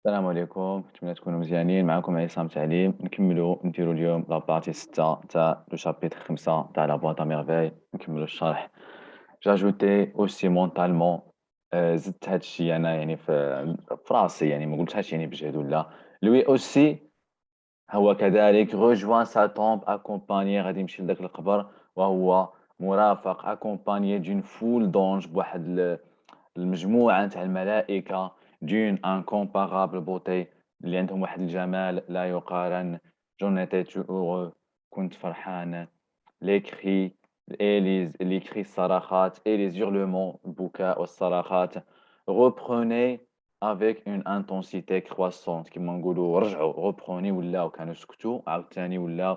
السلام عليكم، نتمنى تكونوا مزيانين. معكم عصام تعليم. نديرو اليوم لا بارتي 6 تاع لو شابيتر 5 تاع لا بواط ا ميرفاي. نكملوا الشرح. جاجوتي اوسي مونطالمون. زدت هاد الشيء انا يعني في راسي، يعني ما قلتهاش يعني بجهد ولا. لوي اوسي هو كذلك rejoint sa tombe accompagné، غادي يمشي لذاك القبر وهو مرافق accompagné d'une foule d'anges، بواحد المجموعة نتاع الملائكة d'une incomparable beauté، اللي عندهم واحد الجمال لا يقارن. j'en étais tout heureux، كنت فرحان. les cris les cris الصراخات et les hurlements البكاء والصراخات reprenaient avec une intensité croissante، كيما نقولوا رجعوا reprenez ولاو كانوا سكتوا عاوتاني ولاو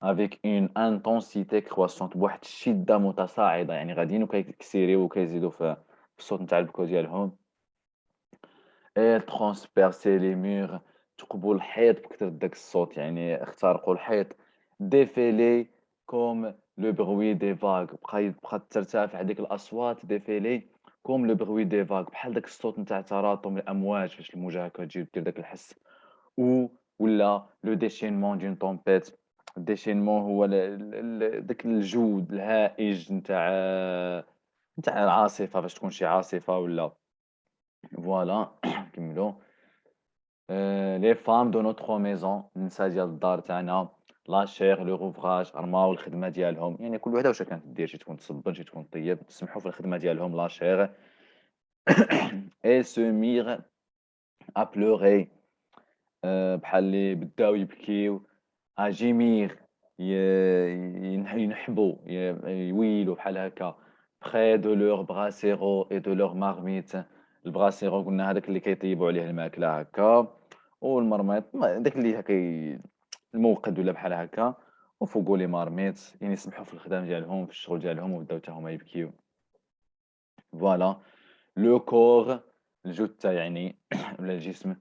avec une intensité croissante، بواحد الشدة متصاعدة، يعني غاديين وكيكسيريو وكيزيدوا في الصوت نتاع البكا ديالهم. et transpercer les murs، ثقبوا الحيط بكثرة داك الصوت، يعني اخترقوا الحيط. défiler comme le bruit des vagues، بقات ترتفع ديك الأصوات. défiler comme le bruit des vagues، بحال داك الصوت نتاع تراطم الأمواج فاش الموجة هاكا تجي دير داك الحس. و ولا le déchaînement d'une tempête. الديشينمون هو داك الجو الهائج نتاع العاصفة، فاش تكون شي عاصفة ولا. فوالا. نكملوا. les femmes de notre maison، النساء ديال الدار تاعنا lâchèrent leur ouvrage، رماو الخدمة ديالهم، يعني كل وحدة واش كانت دير، شي تكون تصبن شي تكون طيب، سمحوا في الخدمة ديالهم lâchèrent et se mirent à pleurer. بحال اللي بداو يبكيو. à gémir، ي ينحبوا، يويلوا بحال هكا. près de leur brasero et de leur marmite. الbrasero قلنا هذاك اللي كيطيبوا عليه الماكلة هكا، والمرميط داك اللي هكا الموقد ولا بحال هكا، وفوقو لي مارميت، يعني سمحوا في الخدام ديالهم في الشغل ديالهم وبداو حتى هما يبكيو. فوالا. لو كور، الجثة يعني ولا الجسم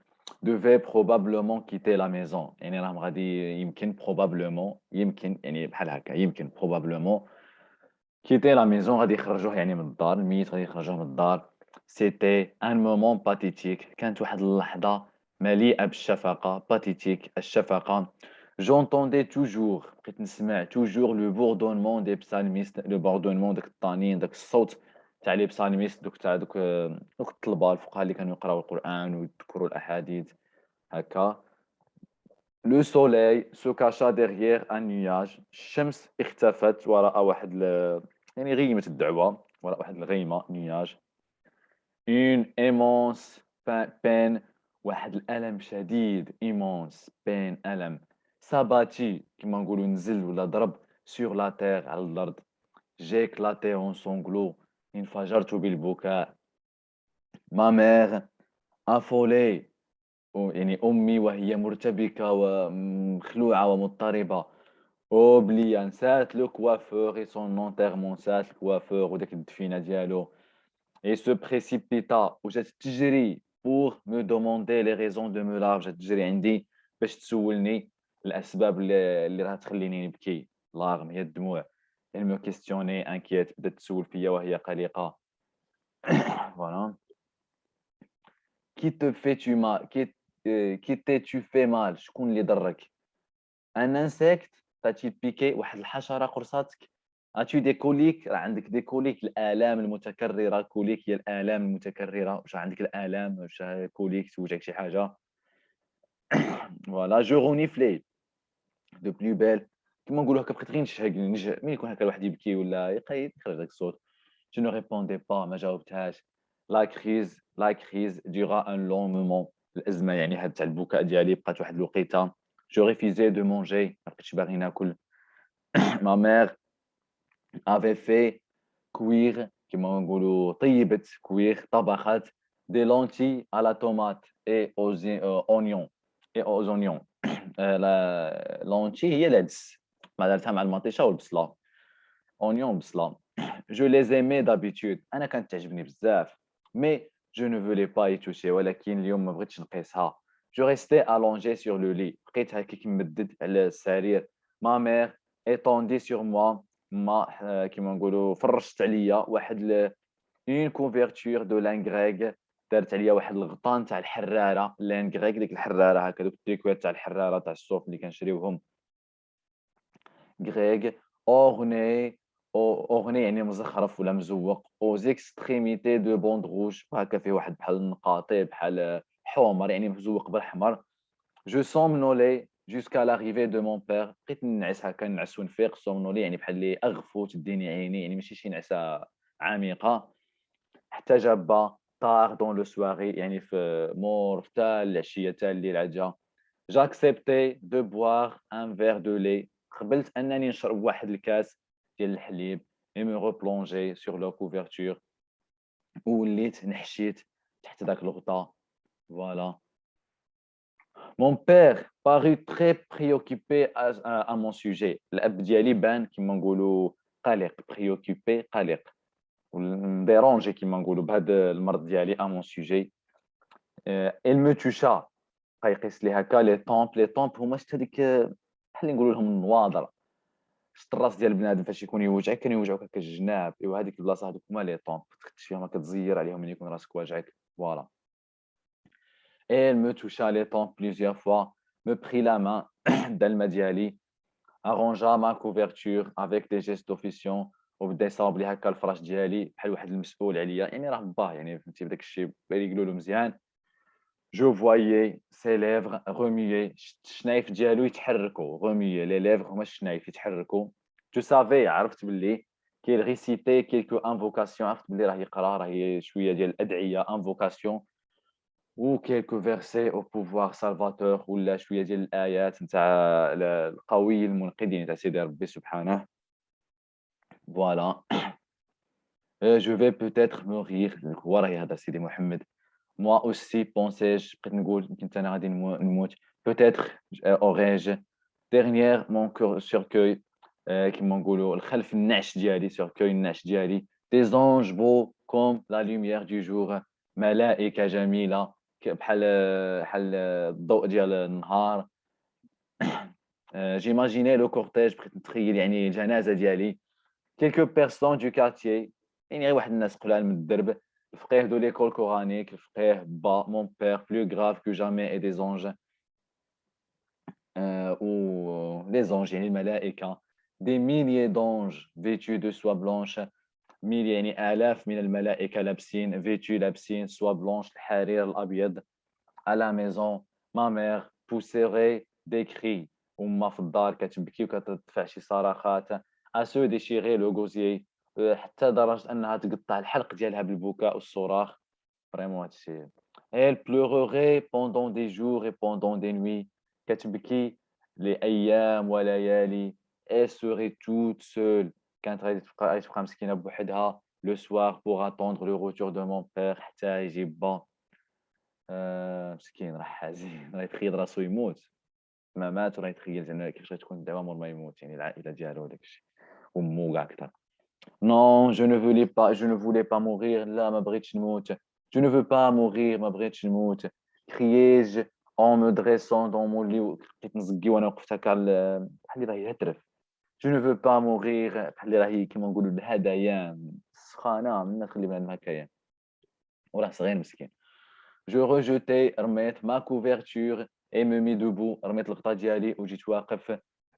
devait probablement quitter la maison، يعني راهم غادي يمكن probablement، يمكن يعني بحال هكا يمكن probablement quitter la maison، غادي يخرجوه يعني من الدار، الميت غادي يخرجوه من الدار. c'était un moment pathétique، كانت واحد اللحظة مليئة بالشفقة. pathétique الشفقة. j'entendais toujours، بقيت نسمع toujours le bourdonnement des psalmistes، le bourdonnement داك الطنين، داك الصوت تاع لي psalmistes، دوك تاع دوك الطلبة الفقهاء اللي كانوا يقراو القرآن ويذكروا الأحاديث هكا. Le soleil se cacha derrière un nuage، الشمس اختفت وراء واحد يعني غيمة الدعوة، وراء واحد الغيمة nuage. une immense peine، واحد الألم شديد immense peine ألم. s'abattit كيما نقولوا نزل ولا ضرب sur la terre على الأرض. j'ai éclaté en sanglots، انفجرت بالبكاء. ma mère affolée، يعني أمي وهي مرتبكة ومخلوعة ومضطربة. أوبليا نسات لو كوافور et son enterrement، نسات الكوافور وداك الدفينة ديالو. et se précipita، وجات تجري pour me demander les raisons de me largue، جات تجري عندي باش تسولني الأسباب اللي راه تخليني نبكي. larme هي الدموع. elle me questionnait inquiète، بدات تسول فيا وهي قلقة. voilà. qui te fait tu mal qui t'es-tu fait mal، شكون اللي ضرك. ان انسيكت تاتشي بيكي، واحد الحشره قرصاتك. اتي دي كوليك، راه عندك دي كوليك، الالام المتكرره. كوليك هي الالام المتكرره، واش عندك الالام، واش كوليك توجعك شي حاجه. فوالا. جو رونيفلي دو بلو بيل، كيما نقولوا هكا بقيت غير ملي يكون هكا الواحد يبكي ولا يقيد يخرج داك الصوت. جو نو ريبوندي با، ما جاوبتهاش. لا كريز ديغا ان لون مومون، الازمه يعني هاد تاع البكاء ديالي بقات واحد الوقيته. جو ريفيزي دو مونجي، ما بقيتش باغي ناكل. ما ميغ افي في كويغ، كيما نقولوا طيبت كويغ، طبخت دي لونتي على طوماط اي اونيون اي اوزونيون. لا لونتي هي العدس، مع درتها مع المطيشه والبصله. اونيون بصله. جو لي زيمي دابيتود، انا كانت تعجبني بزاف. مي جو نو فولي با اي توشي، ولكن اليوم ما بغيتش نقيسها. جو ريستي الونجي سور لو لي، بقيت هكا كمدد على السرير. ما ميغ étendue sur moi، ما كيما نقولوا فرشت عليا واحد une couverture de linge grec دارت عليا واحد الغطان تاع الحرارة لانغريك، ديك الحرارة هاكا، دوك التريكوات تاع الحرارة تاع الصوف اللي كنشريوهم غريك اورني اورني يعني مزخرف ولا مزوق aux extrémités de bandes rouges، هاكا فيه واحد بحال النقاطي بحال حمر يعني مزوق بالحمر. Je somnolais jusqu'à l'arrivée de mon père. بقيت ننعس هكا، ننعس ونفيق. somnolais يعني بحال اللي أغفو تديني عيني، يعني ماشي شي نعسة عميقة. حتى جا با tard dans le soirée، يعني في مور حتى العشية حتى الليل عاد جا. J'acceptais de boire un verre de lait. قبلت أنني نشرب واحد الكاس ديال الحليب et me replonger sur la couverture، ووليت نحشيت تحت داك الغطا. Voilà. Mon père parut très préoccupé à mon sujet. الأب ديالي بان كيما نقولوا قلق، préoccupé قلق، مديرونجي كيما نقولوا بهاد المرض ديالي à mon sujet. il me toucha، بقى يقيس لي هكا لي طومب. لي طومب هما شفت هذيك بحال اللي نقولوا لهم النواظر، شفت الراس ديال بنادم فاش يكون يوجعك كان يوجعوك هكا الجناب، ايوا هذيك البلاصه هذوك هما لي طومب، تخدش فيهم هكا تزير عليهم ملي يكون راسك واجعك. فوالا. Et elle me toucha les tempes plusieurs fois, me prit la main دا الماء ديالي، arrangea ma couverture avec des gestes d'officiant، وبدا يصاوب لي هكا الفراش ديالي بحال واحد المسؤول عليا، يعني راه باه يعني فهمتي بداك الشيء بغا يقولوا له مزيان. Je voyais ses lèvres remuer، شفت الشنايف ديالو يتحركوا. remuer les lèvres هما الشنايف يتحركوا. Tu savais، عرفت باللي qu'il récitait quelques invocations، عرفت باللي راه يقرا، راه شويه ديال الادعيه invocation و quelques versets au pouvoir salvateur، ولا شويه ديال الايات نتاع القوي المنقذين تاع سيدي ربي سبحانه. فوالا. je vais peut-être mourir، هو راه يهضر سيدي محمد. moi aussi pensais-je، بقيت نقول يمكن حتى انا غادي نموت. peut-être aurais-je derrière mon cercueil، كيما نقولوا الخلف النعش ديالي، cercueil النعش ديالي des anges beaux comme la lumière du jour، ملائكة جميلة بحال الضوء ديال النهار. جيماجيني لو كورتيج، بقيت نتخيل يعني الجنازة ديالي. quelques personnes du quartier، يعني غير واحد الناس قلال من الدرب. الفقيه دو ليكول كورانيك، الفقيه با مون بير بلو غراف كو جامي اي دي زونج، و لي زونج يعني الملائكة. des milliers d'anges vêtus de soie blanche، ميل يعني آلاف من الملائكة لابسين فيتو لابسين سوا بلونش الحرير الأبيض. à la maison ma mère pousserait des cris، وما في الدار كتبكي وكتدفع شي صراخات. à se déchirer le gosier، حتى درجة أنها تقطع الحلق ديالها بالبكاء والصراخ. فريمون هادشي. elle pleurerait pendant des jours et pendant des nuits، كتبكي لأيام وليالي. elle serait toute seule، كانت غادي تبقى مسكينة بوحدها le soir pour attendre le retour de mon père حتى يجي با. مسكين راه حزين، راه يتخيل راسو يموت. ما مات وراه يتخيل زعما كيفاش غتكون دابا مور ما يموت، يعني العائلة ديالو وداك الشيء، ومو كاع أكثر. non je ne voulais pas mourir، لا ما بغيتش نموت. je ne veux pas mourir، ما بغيتش نموت. criai-je en me dressant dans mon lit، بقيت نزكي وانا وقفت هكا بحال اللي راه يهترف. je ne veux pas mourir، بحال اللي راهي كيما نقولوا الهذيان السخانة من تخلي بنادم هكايا وراه صغير مسكين. je rejetai، رميت ma couverture et me mis debout، رميت الغطا ديالي وجيت واقف.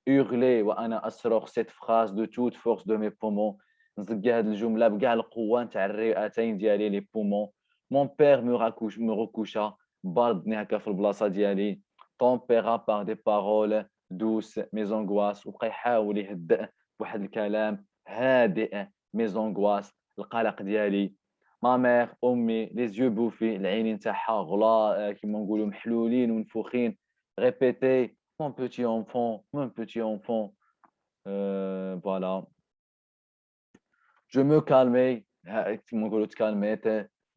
hurler وأنا أصرخ cette phrase de toute force de mes poumons، نزكي هاد الجملة بكاع القوة نتاع الرئتين ديالي لي بومون. mon père me recoucha، بردني هكا في البلاصة ديالي. tempéra par des paroles douces mes angoisses، وبقى يحاول يهدئ بواحد الكلام هادئ mes angoisses القلق ديالي. ما ميغ امي لي يو بوفي، العينين تاعها غلا كيما نقولوا محلولين ونفوخين. ريبيتي مون بوتي اونفون مون بوتي اونفون. فوالا. جو مو كالمي، كيما نقولوا تكالميت.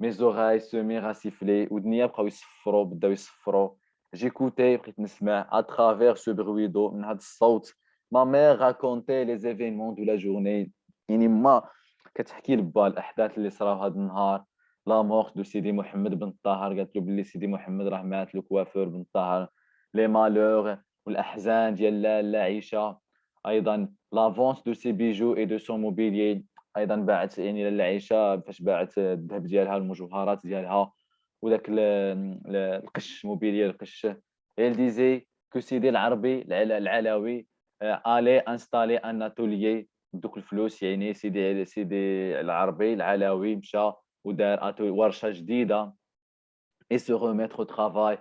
مي زوغاي سو مي غاسيفلي، ودنيا بقاو يصفروا، بداو يصفروا. جيكوتي بقيت نسمع اترافير سو برويدو، من هذا الصوت. ما ميغ راكونتي لي زيفينمون دو لا جورني، يعني ما كتحكي لبا الاحداث اللي صراو هذا النهار. لا مورت دو سيدي محمد بن طاهر، قالت له باللي سيدي محمد راه مات، لو كوافور بن طاهر. لي مالور والاحزان ديال لاله عيشه. ايضا لا فونت دو سي بيجو اي دو سون موبيليي، ايضا باعت يعني لاله عيشه فاش باعت الذهب ديالها المجوهرات ديالها. وذاك القش موبيليا القش. Elle disait que سيدي العربي العلوي allait installer un atelier بدوك الفلوس، يعني سيدي العربي العلوي مشى ودار ورشة جديدة et se remettre au travail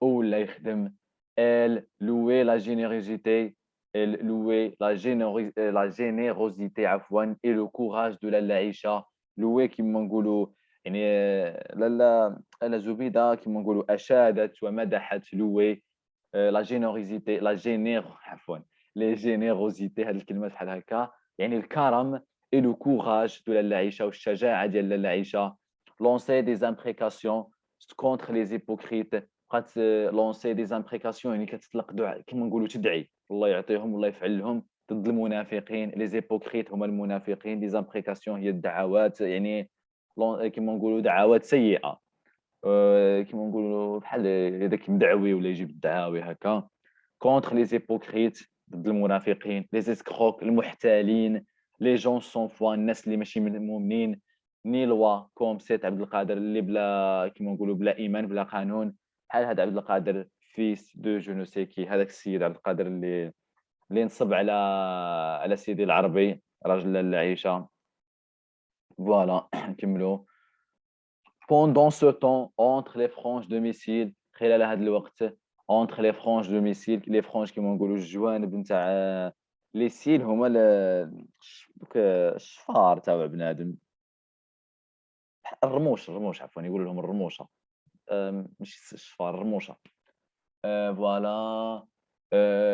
ولا يخدم. Elle louait la générosité elle louait la générosité عفوًا et le courage de لاله عيشة. louait كيما نقولوا يعني لاله زبيدة كيما نقولوا أشادت ومدحت louait la générosité عفوًا les générosité هاد الكلمات بحال هكا، يعني الكرم et le courage de لاله عيشة والشجاعة ديال لاله عيشة. lancer des imprécations contre les hypocrites. بقات لونسي دي زامبريكاسيون، يعني كتطلق كيما نقولوا تدعي الله يعطيهم والله يفعل لهم ضد المنافقين. لي زيبوكريت هما المنافقين، دي زامبريكاسيون هي الدعوات، يعني كيما نقولوا دعوات سيئه. كيما نقولوا بحال هذاك مدعوي ولا يجيب الدعاوي هكا. كونتر لي زيبوكريت ضد المنافقين. لي زيسكروك المحتالين. لي جون سون فوا الناس اللي ماشي مؤمنين. ني لوا كوم سيت عبد القادر اللي بلا كيما نقولوا بلا ايمان بلا قانون. بحال هذا عبد القادر فيس دو جو نو سي كي، هذاك السيد عبد القادر اللي نصب على سيدي العربي راجل العيشه. فوالا نكملوا. Pendant ce temps, entre les franges de missiles خلال هذا الوقت entre les franges de missiles les franges كيما نقولوا الجوانب نتاع لي سيل هما دوك الشفار تاع بنادم. الرموش عفوا يقولوا لهم الرموشه. ماشي الشفار الرموشه. Voilà.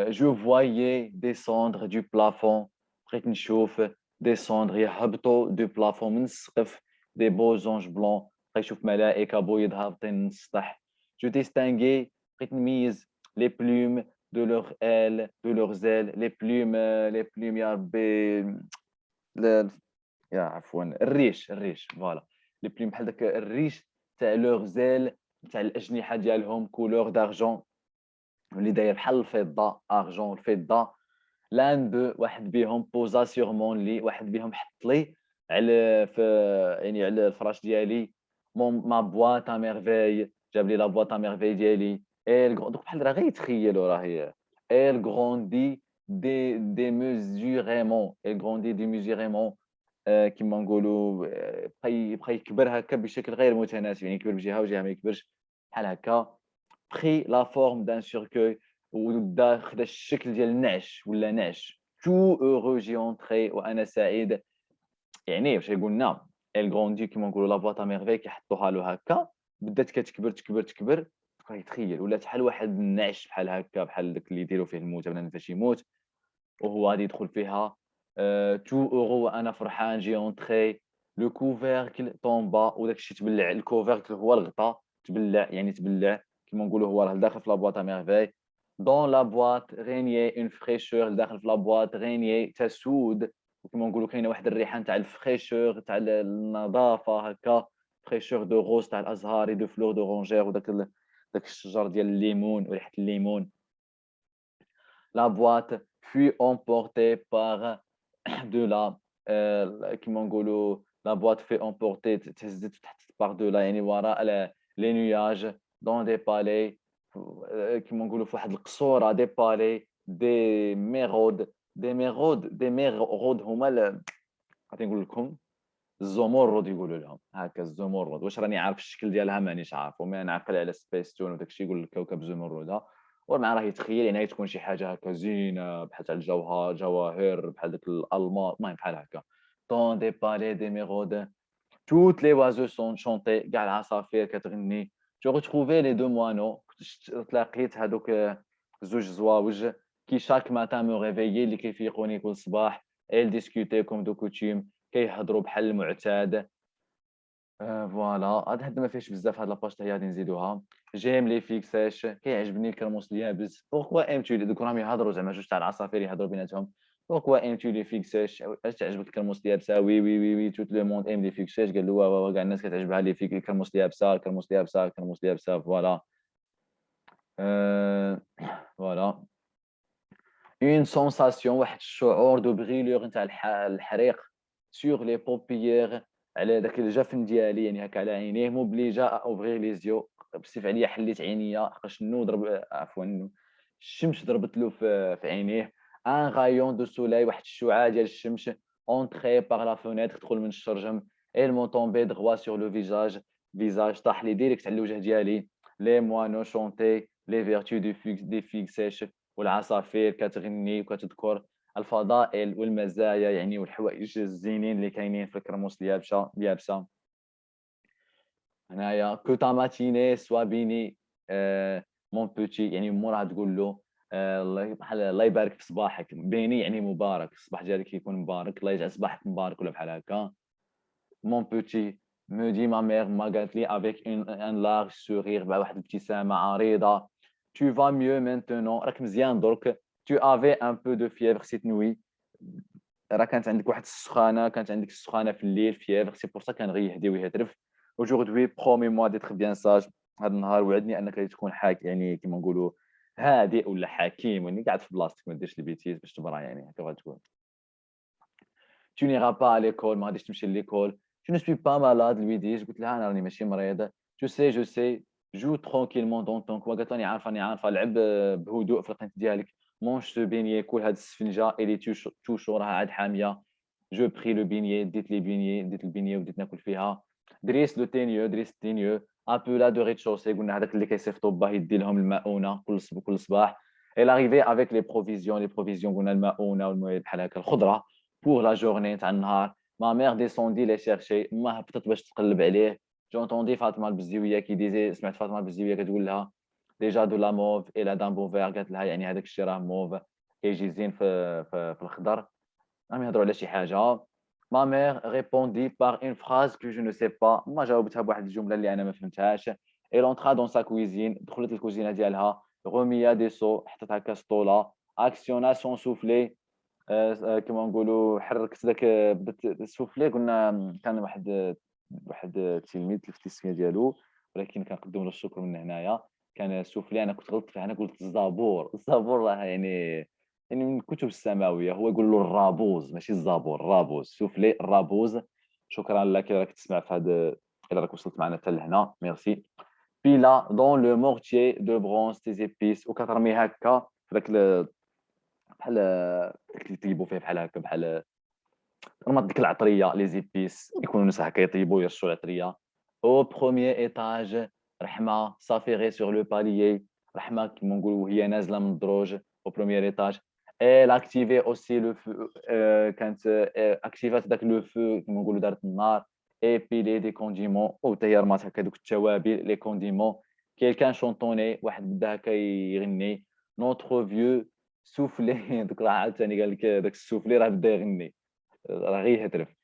Je voyais descendre du plafond. بقيت نشوف descendre يهبطوا du plafond من السقف des beaux anges blancs. بقيت نشوف ملائكة بيض هابطين من السطح. Je distinguais بقيت نميز les plumes de leurs ailes les plumes يا ربي يا عفوا الريش فوالا. les plumes بحال داك الريش تاع leurs ailes تاع الأجنحة ديالهم couleur d'argent اللي داير بحال الفضة ارجون الفضة. لان دو واحد بيهم بوزا سيغمون لي واحد بيهم حط لي على يعني على الفراش ديالي ما بواط ا ميرفي. جاب لي لا بواط ا ميرفي ديالي. دوك بحال راه غير يتخيلوا راهي. elle grandit démesurément elle grandit démesurément. كيما نقولوا بقى يكبر هكا بشكل غير متناسب، يعني يكبر بجهة وجهة ما يكبرش بحال هكا. pris la forme d'un cercueil ودا خدا الشكل ديال النعش ولا نعش. tout heureux j'y entrais وأنا سعيد. يعني واش قلنا elle grandit كيما نقولوا لا بواط ا ميرفي كيحطوها له هكا بدات كتكبر بقى يتخيل ولات بحال واحد النعش بحال هكا بحال داك اللي يديروا فيه الموتى بنادم فاش يموت وهو غادي يدخل فيها. tout heureux وأنا فرحان j'y entrais. le couvercle tomba وداك الشيء تبلع. الكوفركل هو الغطا تبلع يعني تبلع كيما نقولوا هو راه داخل في لا بواط ا ميرفي. dans la boîte régnait une fraîcheur داخل في لا بواط régnait تسود وكيما نقولوا كاينه واحد الريحه نتاع الفريشور تاع النظافه هكا. فريشور دو روز تاع الازهار دو فلور دورانجير وداك داك الشجر ديال الليمون وريحه الليمون. la boîte fut emportée par de là كيما نقولوا la boîte fait emporter تهزت تحت par de là يعني وراء les nuages dans des palais. كيما نقولوا في واحد القصورة des palais des méraudes هما غادي نقول لكم الزمرد يقولوا لهم هكا الزمرد. واش راني عارف الشكل ديالها مانيش عارفه مي انا عاقل على سبيس تون وداك الشيء يقول لك كوكب زمرد. ومع راه يتخيل يعني تكون شي حاجه هكا زينه بحال تاع جواهر بحال داك الالماس المهم بحال هكا. طون دي بالي دي ميرود توت لي وازو سون شونتي كاع العصافير كتغني. جو retrouvé les deux moineaux تلاقيت هادوك زوج زواوج كي شاك ماتان مو ريفيي اللي كيفيقوني كل صباح. ال ديسكوتي كوم دو كوتيم كيهضروا بحال المعتاد. فوالا هاد ما فيهش بزاف هاد لاباج حتى هي غادي نزيدوها. جيم لي فيكساش كيعجبني الكرموس اليابس. بوركوا ام تو دوك راهم يهضروا زعما جوج تاع العصافير يهضروا بيناتهم. بوركوا ام تو لي فيكساش اش تعجبك الكرموس اليابسه وي وي وي وي توت لو موند ام لي فيكساش قال له كاع الناس كتعجبها لي فيك الكرموس اليابسه الكرموس اليابسه فوالا. فوالا une sensation واحد الشعور دو بريلور نتاع الحريق sur les paupières على داك الجفن ديالي يعني هاكا على عينيه m'obligeا à ouvrir les yeux بسيف عليا حليت عينيا حقاش النور ضرب عفوا الشمس ضربت له في عينيه un rayon de soleil واحد الشعاع ديال الشمس entré par la fenêtre دخل من الشرجم et ils m'ont tombé droit sur le visage طاح لي ديريكت على الوجه ديالي les moineaux chantaient les vertus des figues sèches والعصافير كتغني وكتذكر الفضائل والمزايا يعني والحوايج الزينين اللي كاينين في الكرموس اليابسة هنايا que ta matinée soit bénie mon petit يعني موراها تقول له الله بحال الله يبارك في صباحك béni يعني مبارك الصباح ديالك يكون مبارك الله يجعل صباحك مبارك ولا بحال هكا mon petit me dit ma mère ما قالت لي avec un large sourire بواحد الابتسامة عريضة tu vas mieux maintenant راك مزيان درك tu avais un peu de fièvre cette nuit راه كانت عندك واحد السخانة كانت عندك السخانة في الليل fièvre c'est pour ça كان غيهدي ويهترف aujourd'hui promets-moi d'être bien sage هذا النهار وعدني انك تكون يعني كيما نقولوا هادئ ولا حكيم يعني قاعد في بلاصتك ما ديرش البيتيز باش تبرا يعني هكا بغات تقول tu n'iras pas à l'école ما غاديش تمشي لليكول je ne suis pas malade lui dis قلت لها انا راني ماشي مريض je sais joue tranquillement dans ton coin قالت راني عارفه لعب بهدوء في القنت ديالك mange ce beignet كول هاد السفنجه اللي توشو راها عاد حاميه جو بري لو بينيي ديت البينيي وبديت ناكل فيها دريس التينيو ابولا دو ريتشوسي قلنا هذاك اللي كيصيفطوا باه يدي لهم المؤونه كل صباح elle arrivait avec les provisions قلنا المؤونه والمواد بحال هكا الخضره pour la journée تاع النهار ما ميغ ديسوندي لي شيرشي ما هبطت باش تقلب عليه جونتوندي فاطمه البزيويه كي ديزي سمعت فاطمه البزيويه كتقول لها ديجا دو لا موف الى دان بوفير قالت لها يعني هذاك الشيء راه موف كيجي زين في الخضر راهم يهضروا على شي حاجه ما ميغ ريبوندي بار اون فراز كو جو نو سي با ما جاوبتها بواحد الجمله اللي انا ما فهمتهاش اي لونطرا دون سا كويزين دخلت الكوزينه ديالها غوميا دي سو حطت هكا سطوله اكسيونا سون سوفلي كما نقولوا حركت داك بدات سوفلي قلنا كان واحد التلميذ تلفت السميه ديالو ولكن كنقدم له الشكر من هنايا كان سوفلي انا كنت غلطت فيه انا قلت الزبور راه يعني من الكتب السماويه هو يقول له الرابوز ماشي الزبور الرابوز سوفلي الرابوز شكرا لك راك تسمع في هذا الا راك وصلت معنا حتى لهنا ميرسي بيلا دون لو مورتيي دو برونز تي زيبيس وكترمي هكا في داك بحال اللي يطيبوا فيه بحال هكا بحال رمات ديك العطريه لي زيبيس يكونوا الناس هكا يطيبوا يرشوا العطريه او بروميير ايطاج رحمه صافيغي سور لو باليي رحمه كيما نقولوا وهي نازله من الدروج او بروميير ايطاج اي لاكتيفي اوسي لو فو كانت اكتيفات داك لو فو كيما نقولوا دارت النار اي بيلي دي كونديمون او حتى هي رمات هكا دوك التوابل لي كونديمون كيلكان شونطوني واحد بدا هكا يغني نوتخ فيو سوفلي دوك راه عاوتاني قال لك داك السوفلي راه بدا يغني راه غير يهترف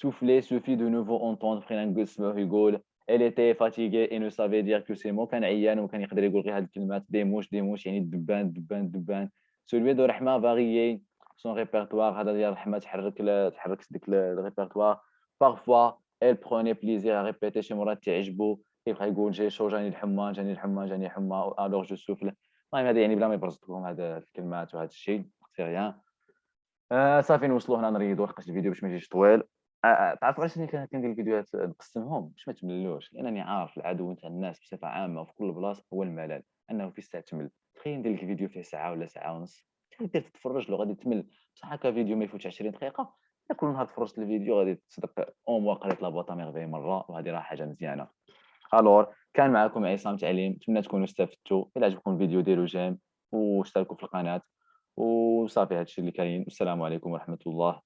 souffler suffit de nouveau entendre بقينا نسمعوه يقول elle était fatiguée et ne savait dire que ces mots كان عيان وكان يقدر يقول غير هاد الكلمات ديموش يعني الدبان celui de رحمة varié son répertoire هذا ديال رحمة تحرك ديك الريبرتوار parfois elle prenait plaisir à répéter شي مرات تعجبو كيبقى يقول جي شو جاني الحمى alors je souffle المهم هذا يعني بلا ما يبرز لكم هاد الكلمات وهذا الشيء سي ريان صافي نوصلوا هنا نريدو لحقاش الفيديو باش ما يجيش طويل تعرفوا علاش أنا كندير الفيديوهات نقسمهم باش ما تملوش لانني عارف العدو نتاع الناس بصفه عامه وفي كل بلاصه هو الملل انه في ساعه تمل تخيل ندير لك الفيديو فيه ساعه ولا ساعه ونص تقدر تتفرج له غادي تمل بصح هكا فيديو ما يفوتش 20 دقيقه كل نهار تفرجت الفيديو غادي تصدق او موا قريت لا بوطا ميرفي مره وهذه راه حاجه مزيانه الور كان معكم عصام تعليم نتمنى تكونوا استفدتوا الى عجبكم الفيديو ديروا جيم واشتركوا في القناه وصافي هادشي اللي كاين والسلام عليكم ورحمه الله